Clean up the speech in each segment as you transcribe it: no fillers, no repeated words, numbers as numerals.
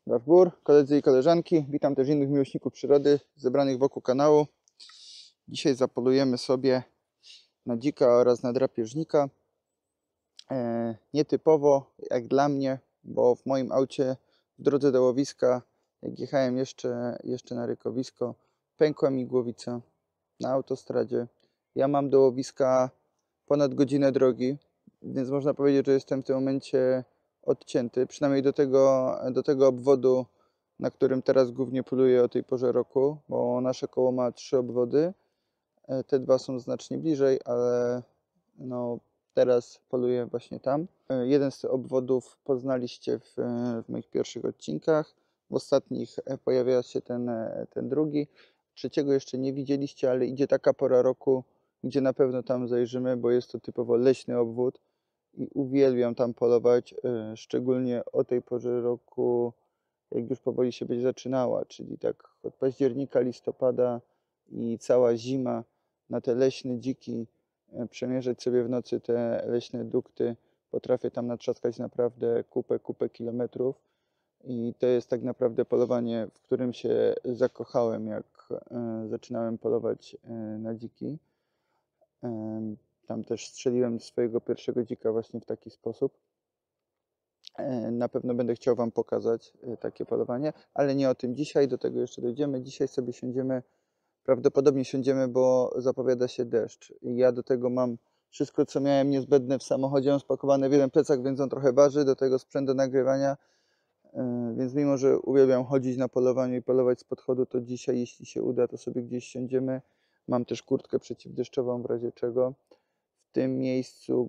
Dawbur, koledzy i koleżanki, witam też innych miłośników przyrody zebranych wokół kanału. Dzisiaj zapolujemy sobie na dzika oraz na drapieżnika. Nietypowo jak dla mnie, bo w moim aucie w drodze do łowiska, jak jechałem jeszcze na rykowisko, pękła mi głowica na autostradzie. Ja mam do łowiska ponad godzinę drogi, więc można powiedzieć, że jestem w tym momencie odcięty, przynajmniej do tego obwodu, na którym teraz głównie poluję o tej porze roku, bo nasze koło ma 3 obwody. Te dwa są znacznie bliżej, ale no, teraz poluję właśnie tam. Jeden z tych obwodów poznaliście w moich pierwszych odcinkach. W ostatnich pojawia się ten drugi. Trzeciego jeszcze nie widzieliście, ale idzie taka pora roku, gdzie na pewno tam zajrzymy, bo jest to typowo leśny obwód i uwielbiam tam polować, szczególnie o tej porze roku, jak już powoli się będzie zaczynała, czyli tak od października, listopada i cała zima na te leśne dziki, przemierzać sobie w nocy te leśne dukty. Potrafię tam natrzaskać naprawdę kupę kilometrów i to jest tak naprawdę polowanie, w którym się zakochałem, jak zaczynałem polować na dziki. Tam też strzeliłem swojego pierwszego dzika właśnie w taki sposób. Na pewno będę chciał Wam pokazać takie polowanie, ale nie o tym dzisiaj, do tego jeszcze dojdziemy. Dzisiaj sobie siądziemy, prawdopodobnie siądziemy, bo zapowiada się deszcz. I ja do tego mam wszystko, co miałem niezbędne w samochodzie, mam spakowane w jeden plecak, więc on trochę waży, do tego sprzęt do nagrywania. Więc mimo, że uwielbiam chodzić na polowaniu i polować z podchodu, to dzisiaj, jeśli się uda, to sobie gdzieś siądziemy. Mam też kurtkę przeciwdeszczową w razie czego. W tym miejscu,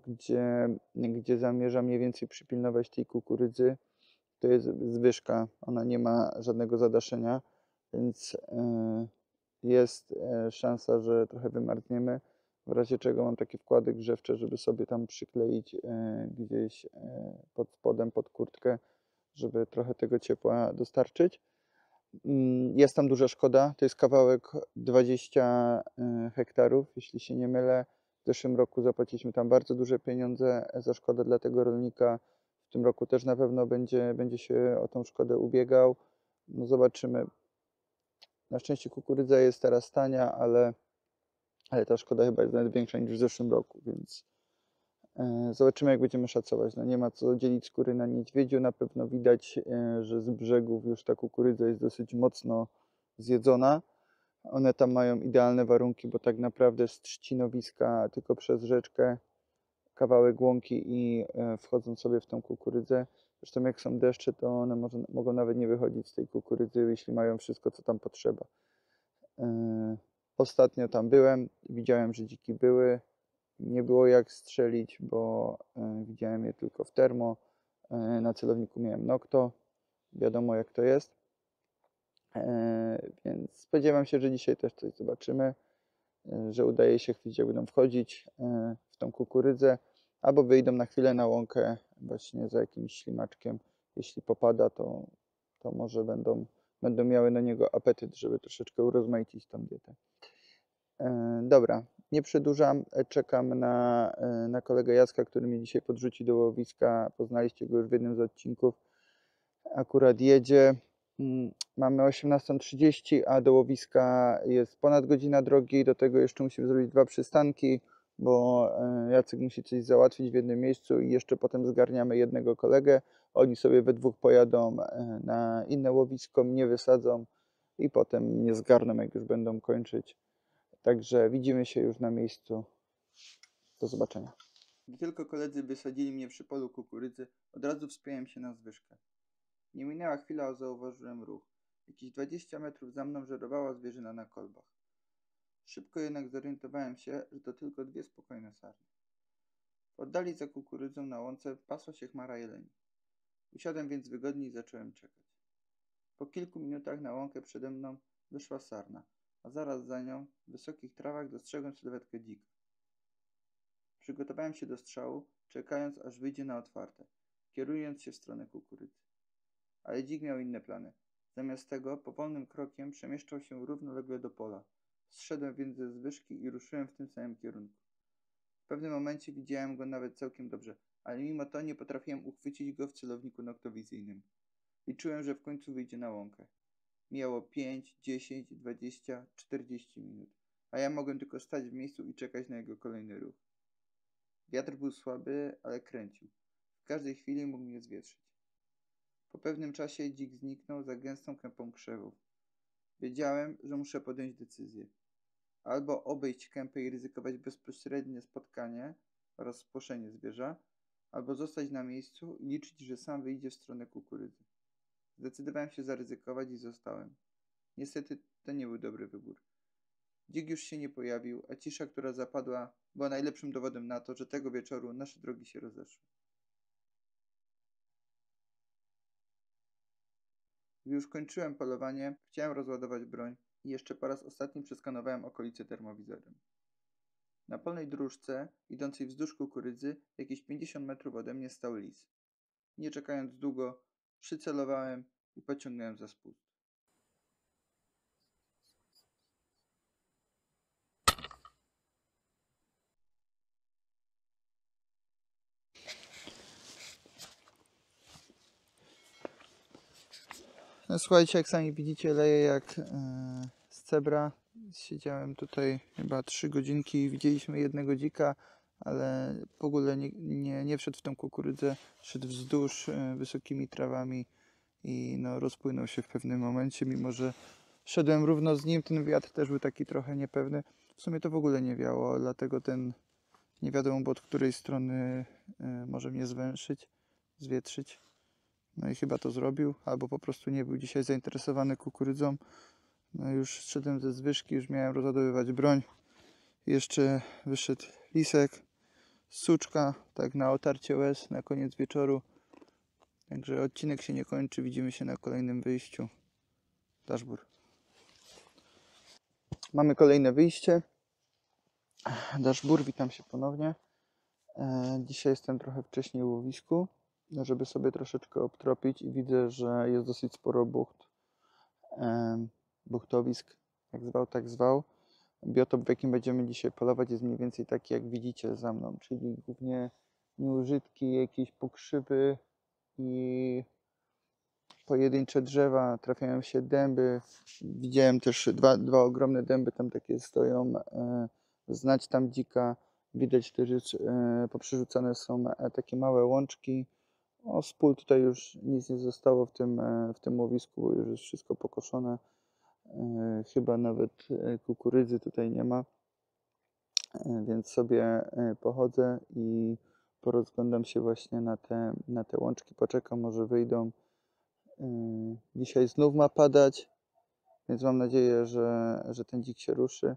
gdzie zamierzam mniej więcej przypilnować tej kukurydzy, to jest zwyżka, ona nie ma żadnego zadaszenia, więc jest szansa, że trochę wymarzniemy. W razie czego mam takie wkłady grzewcze, żeby sobie tam przykleić gdzieś pod spodem, pod kurtkę, żeby trochę tego ciepła dostarczyć. Jest tam duża szkoda, to jest kawałek 20 hektarów, jeśli się nie mylę. W zeszłym roku zapłaciliśmy tam bardzo duże pieniądze za szkodę dla tego rolnika. W tym roku też na pewno będzie się o tą szkodę ubiegał. No zobaczymy. Na szczęście kukurydza jest teraz tania, ale ta szkoda chyba jest nawet większa niż w zeszłym roku, więc zobaczymy, jak będziemy szacować. No nie ma co dzielić skóry na niedźwiedziu. Na pewno widać, że z brzegów już ta kukurydza jest dosyć mocno zjedzona. One tam mają idealne warunki, bo tak naprawdę z trzcinowiska tylko przez rzeczkę kawałek łąki i wchodzą sobie w tą kukurydzę. Zresztą jak są deszcze, to one mogą nawet nie wychodzić z tej kukurydzy, jeśli mają wszystko, co tam potrzeba. Ostatnio tam byłem, widziałem, że dziki były. Nie było jak strzelić, bo widziałem je tylko w termo. Na celowniku miałem Nokto. Wiadomo, jak to jest. Więc spodziewam się, że dzisiaj też coś zobaczymy, że udaje się chwycić, jak będą wchodzić w tą kukurydzę, albo wyjdą na chwilę na łąkę właśnie za jakimś ślimaczkiem. Jeśli popada, to może będą miały na niego apetyt, żeby troszeczkę urozmaicić tą dietę. Dobra, nie przedłużam, czekam na kolegę Jacka, który mnie dzisiaj podrzuci do łowiska. Poznaliście go już w jednym z odcinków. Akurat jedzie. Mamy 18:30, a do łowiska jest ponad godzina drogi. Do tego jeszcze musimy zrobić 2 przystanki, bo Jacek musi coś załatwić w jednym miejscu i jeszcze potem zgarniamy jednego kolegę. Oni sobie we dwóch pojadą na inne łowisko, mnie wysadzą i potem mnie zgarną, jak już będą kończyć. Także widzimy się już na miejscu. Do zobaczenia. Gdy tylko koledzy wysadzili mnie przy polu kukurydzy, od razu wspiąłem się na zwyżkę. Nie minęła chwila, a zauważyłem ruch. Jakieś 20 metrów za mną żerowała zwierzyna na kolbach. Szybko jednak zorientowałem się, że to tylko 2 spokojne sarny. W oddali za kukurydzą na łące pasła się chmara jeleni. Usiadłem więc wygodnie i zacząłem czekać. Po kilku minutach na łąkę przede mną wyszła sarna, a zaraz za nią w wysokich trawach dostrzegłem sylwetkę dzika. Przygotowałem się do strzału, czekając aż wyjdzie na otwarte, kierując się w stronę kukurydzy. Ale dzik miał inne plany. Zamiast tego powolnym krokiem przemieszczał się równolegle do pola. Zszedłem więc ze zwyżki i ruszyłem w tym samym kierunku. W pewnym momencie widziałem go nawet całkiem dobrze, ale mimo to nie potrafiłem uchwycić go w celowniku noktowizyjnym. Liczyłem, że w końcu wyjdzie na łąkę. Mijało 5, 10, 20, 40 minut, a ja mogłem tylko stać w miejscu i czekać na jego kolejny ruch. Wiatr był słaby, ale kręcił. W każdej chwili mógł mnie zwietrzyć. Po pewnym czasie dzik zniknął za gęstą kępą krzewów. Wiedziałem, że muszę podjąć decyzję. Albo obejść kępę i ryzykować bezpośrednie spotkanie oraz spłoszenie zwierza, albo zostać na miejscu i liczyć, że sam wyjdzie w stronę kukurydzy. Zdecydowałem się zaryzykować i zostałem. Niestety to nie był dobry wybór. Dzik już się nie pojawił, a cisza, która zapadła, była najlepszym dowodem na to, że tego wieczoru nasze drogi się rozeszły. Gdy już kończyłem polowanie, chciałem rozładować broń i jeszcze po raz ostatni przeskanowałem okolice termowizorem. Na polnej dróżce, idącej wzdłuż kukurydzy, jakieś 50 metrów ode mnie stał lis. Nie czekając długo, przycelowałem i pociągnąłem za spust. No, słuchajcie, jak sami widzicie, leje jak z cebra. Siedziałem tutaj chyba 3 godzinki i widzieliśmy jednego dzika, ale w ogóle nie wszedł w tą kukurydzę, szedł wzdłuż wysokimi trawami i no, rozpłynął się w pewnym momencie, mimo że szedłem równo z nim, ten wiatr też był taki trochę niepewny. W sumie to w ogóle nie wiało, dlatego nie wiadomo, od której strony może mnie zwietrzyć. No i chyba to zrobił, albo po prostu nie był dzisiaj zainteresowany kukurydzą. No już szedłem ze zwyżki, już miałem rozładowywać broń. Jeszcze wyszedł lisek, suczka, tak na otarcie łez, na koniec wieczoru. Także odcinek się nie kończy, widzimy się na kolejnym wyjściu. Daszbur. Mamy kolejne wyjście. Daszbur, witam się ponownie. Dzisiaj jestem trochę wcześniej w łowisku, żeby sobie troszeczkę obtropić i widzę, że jest dosyć sporo buchtowisk, jak zwał, tak zwał. Biotop, w jakim będziemy dzisiaj polować, jest mniej więcej taki, jak widzicie za mną, czyli głównie nieużytki, jakieś pokrzywy i pojedyncze drzewa, trafiają się dęby. Widziałem też dwa ogromne dęby, tam takie stoją, znać tam dzika. Widać też, że poprzerzucane są takie małe łączki. O, z pól tutaj już nic nie zostało w tym łowisku, bo już jest wszystko pokoszone. Chyba nawet kukurydzy tutaj nie ma, więc sobie pochodzę i porozglądam się właśnie na te łączki, poczekam, może wyjdą. Dzisiaj znów ma padać, więc mam nadzieję, że ten dzik się ruszy,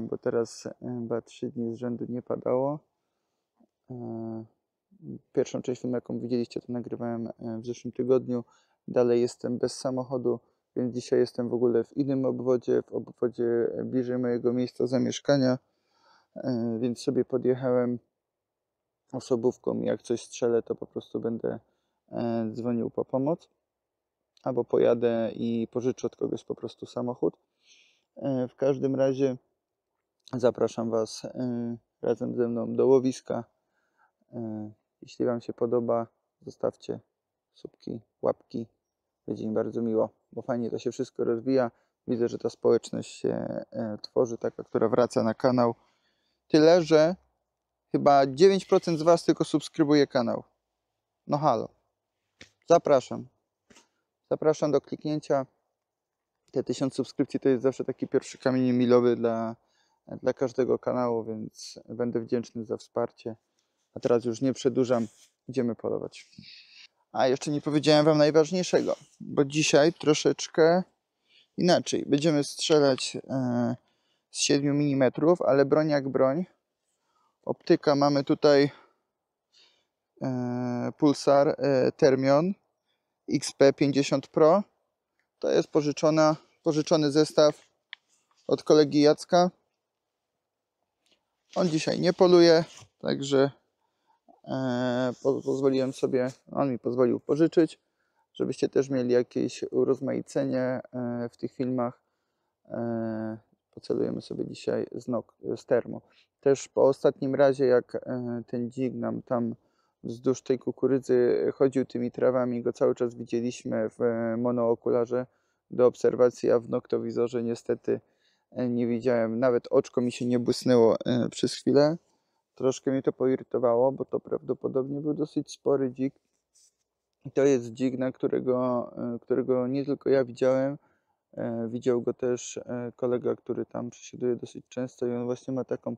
bo teraz chyba 3 dni z rzędu nie padało. Pierwszą część filmu, jaką widzieliście, to nagrywałem w zeszłym tygodniu. Dalej jestem bez samochodu, więc dzisiaj jestem w ogóle w innym obwodzie, w obwodzie bliżej mojego miejsca zamieszkania, więc sobie podjechałem osobówką i jak coś strzelę, to po prostu będę dzwonił po pomoc, albo pojadę i pożyczę od kogoś po prostu samochód. W każdym razie zapraszam Was razem ze mną do łowiska. Jeśli Wam się podoba, zostawcie subki, łapki. Będzie mi bardzo miło, bo fajnie to się wszystko rozwija. Widzę, że ta społeczność się tworzy, taka, która wraca na kanał. Tyle, że chyba 9% z Was tylko subskrybuje kanał. No halo. Zapraszam. Zapraszam do kliknięcia. Te 1000 subskrypcji to jest zawsze taki pierwszy kamień milowy dla każdego kanału, więc będę wdzięczny za wsparcie. A teraz już nie przedłużam, idziemy polować. A jeszcze nie powiedziałem Wam najważniejszego, bo dzisiaj troszeczkę inaczej. Będziemy strzelać z 7 mm, ale broń jak broń. Optyka mamy tutaj Pulsar Thermion XP50 Pro. To jest pożyczony zestaw od kolegi Jacka. On dzisiaj nie poluje, także pozwoliłem sobie, on mi pozwolił pożyczyć, żebyście też mieli jakieś urozmaicenie w tych filmach. Pocelujemy sobie dzisiaj z termo. Też po ostatnim razie, jak ten dzik nam tam wzdłuż tej kukurydzy chodził tymi trawami, go cały czas widzieliśmy w monookularze do obserwacji, a w noktowizorze niestety nie widziałem. Nawet oczko mi się nie błysnęło przez chwilę. Troszkę mnie to poirytowało, bo to prawdopodobnie był dosyć spory dzik. I to jest dzik, na którego nie tylko ja widziałem, widział go też kolega, który tam przesiaduje dosyć często i on właśnie ma taką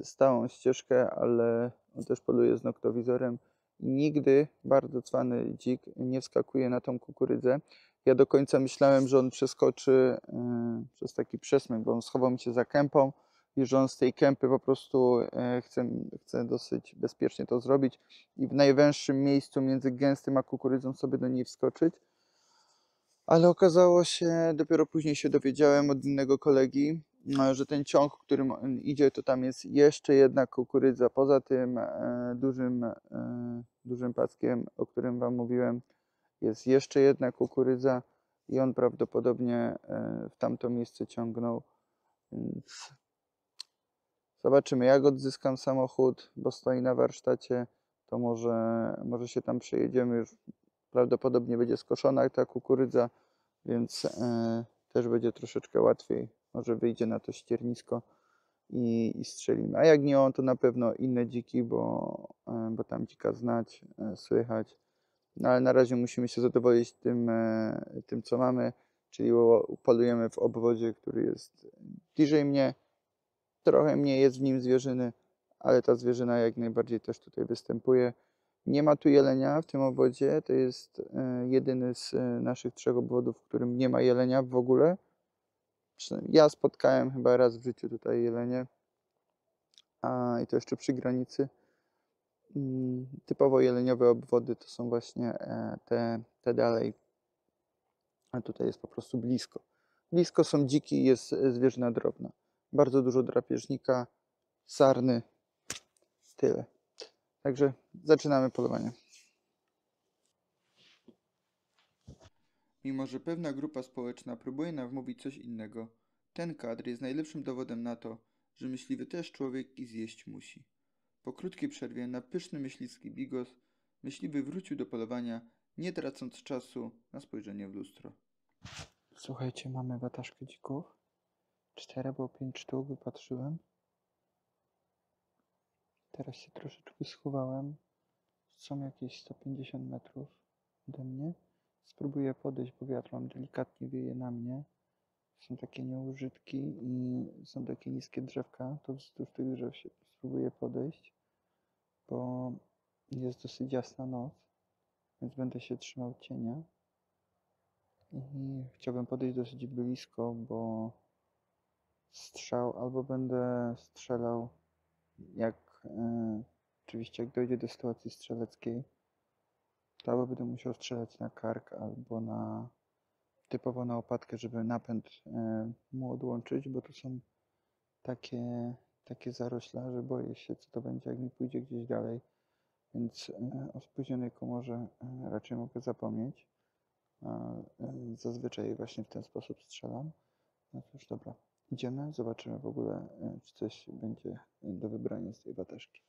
stałą ścieżkę, ale on też poluje z noktowizorem. I nigdy bardzo cwany dzik nie wskakuje na tą kukurydzę. Ja do końca myślałem, że on przeskoczy przez taki przesmyk, bo on schował mi się za kępą i że on z tej kępy po prostu chce dosyć bezpiecznie to zrobić i w najwęższym miejscu między gęstym a kukurydzą sobie do niej wskoczyć. Ale okazało się, dopiero później się dowiedziałem od innego kolegi, że ten ciąg, którym on idzie, to tam jest jeszcze jedna kukurydza. Poza tym dużym paskiem, o którym Wam mówiłem, jest jeszcze jedna kukurydza i on prawdopodobnie w tamto miejsce ciągnął. Więc zobaczymy, jak odzyskam samochód, bo stoi na warsztacie, to może się tam przejedziemy. Już prawdopodobnie będzie skoszona ta kukurydza, więc też będzie troszeczkę łatwiej. Może wyjdzie na to ściernisko i strzelimy. A jak nie on, to na pewno inne dziki, bo tam dzika znać, słychać. No ale na razie musimy się zadowolić tym co mamy, czyli polujemy w obwodzie, który jest bliżej mnie. Trochę mniej jest w nim zwierzyny, ale ta zwierzyna jak najbardziej też tutaj występuje. Nie ma tu jelenia w tym obwodzie. To jest jedyny z naszych 3 obwodów, w którym nie ma jelenia w ogóle. Ja spotkałem chyba raz w życiu tutaj jelenie. I to jeszcze przy granicy. Typowo jeleniowe obwody to są właśnie te dalej. A tutaj jest po prostu blisko. Blisko są dziki i jest zwierzyna drobna. Bardzo dużo drapieżnika, sarny. Tyle. Także zaczynamy polowanie. Mimo że pewna grupa społeczna próbuje nam wmówić coś innego, ten kadr jest najlepszym dowodem na to, że myśliwy też człowiek i zjeść musi. Po krótkiej przerwie na pyszny myśliwski bigos, myśliwy wrócił do polowania, nie tracąc czasu na spojrzenie w lustro. Słuchajcie, mamy wataszkę dzików. 4 albo 5 sztuk wypatrzyłem. Teraz się troszeczkę schowałem. Są jakieś 150 metrów ode mnie. Spróbuję podejść, bo wiatr delikatnie wieje na mnie. Są takie nieużytki i są takie niskie drzewka. To wzdłuż tych drzew się spróbuję podejść, bo jest dosyć jasna noc, więc będę się trzymał cienia. I chciałbym podejść dosyć blisko, bo strzał albo będę strzelał oczywiście jak dojdzie do sytuacji strzeleckiej, to albo będę musiał strzelać na kark, albo typowo na łopatkę, żeby napęd mu odłączyć, bo to są takie zarośla, że boję się, co to będzie, jak mi pójdzie gdzieś dalej. Więc o spóźnionej komorze raczej mogę zapomnieć. Zazwyczaj właśnie w ten sposób strzelam. No cóż, dobra. Idziemy, zobaczymy w ogóle, czy coś będzie do wybrania z tej wataszki.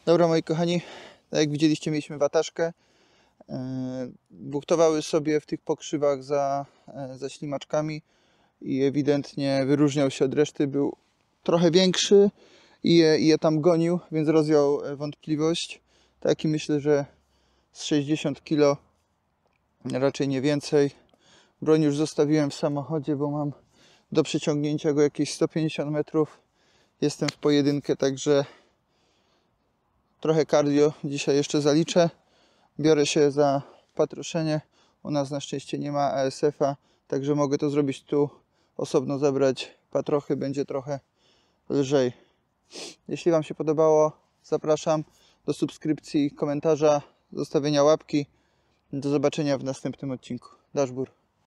Dobra, moi kochani, tak jak widzieliście, mieliśmy wataszkę. Buchtowały sobie w tych pokrzywach za ślimaczkami i ewidentnie wyróżniał się od reszty. Był trochę większy i je tam gonił, więc rozwiał wątpliwość. Taki myślę, że z 60 kg, raczej nie więcej. Broń już zostawiłem w samochodzie, bo mam do przeciągnięcia go jakieś 150 metrów. Jestem w pojedynkę, także trochę cardio dzisiaj jeszcze zaliczę. Biorę się za patroszenie. U nas na szczęście nie ma ASF-a, także mogę to zrobić tu, osobno zabrać patrochy, będzie trochę lżej. Jeśli Wam się podobało, zapraszam do subskrypcji, komentarza, zostawienia łapki. Do zobaczenia w następnym odcinku. Dashbur.